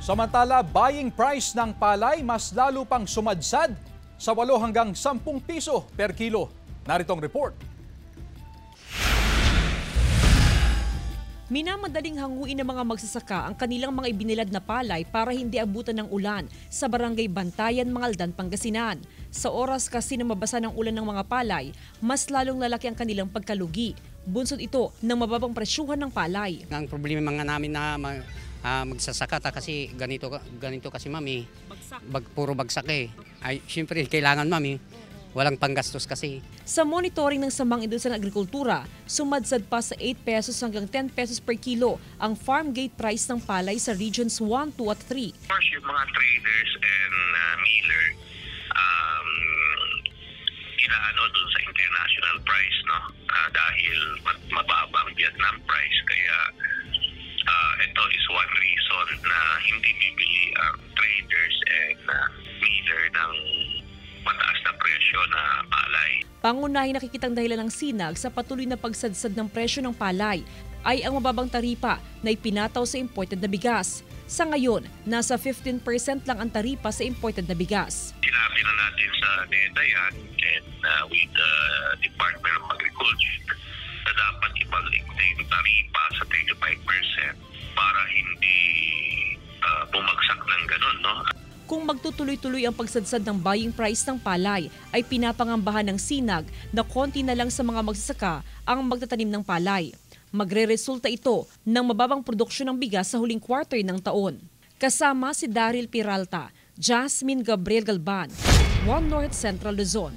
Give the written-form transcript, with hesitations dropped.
Samantala, buying price ng palay mas lalo pang sumadsad sa 8 hanggang 10 piso per kilo. Narito ang report. Minamadaling hanguin ng mga magsasaka ang kanilang mga ibinilad na palay para hindi abutan ng ulan sa Barangay Bantayan, Mangaldan, Pangasinan. Sa oras kasi na mabasa ng ulan ng mga palay, mas lalong lalaki ang kanilang pagkalugi. Bunsod ito ng mababang presyuhan ng palay. Ang problema mga namin na magsasaka kasi ganito kasi mami, puro bagsak eh. Ay, syempre kailangan mami, walang panggastos kasi. Sa monitoring ng Samang Industriya ng Agrikultura, sumadsad pa sa 8 pesos hanggang 10 pesos per kilo ang farm gate price ng palay sa Regions 1, 2 at 3. Of course, yung mga traders and miller, inaano dun sa international price, no? Dahil mababang Vietnam price, kaya ito is one reason na hindi bibili ang traders and miller ng mataas na presyo na palay. Pangunahing nakikitang dahilan ng sinag sa patuloy na pagsadsad ng presyo ng palay ay ang mababang taripa na ipinataw sa imported na bigas. Sa ngayon, nasa 15% lang ang taripa sa imported na bigas. Sinabi na natin sa NEDA yan and with the Department of Agriculture na dapat ibalik na yung taripa sa 35% para hindi bumagsak ng ganun, no? Kung magtutuloy-tuloy ang pagsadsad ng buying price ng palay, ay pinapangambahan ng sinag na konti na lang sa mga magsasaka ang magtatanim ng palay. Magre-resulta ito ng mababang produksyon ng bigas sa huling quarter ng taon. Kasama si Daryl Peralta, Jasmine Gabriel Galban, One North Central Luzon.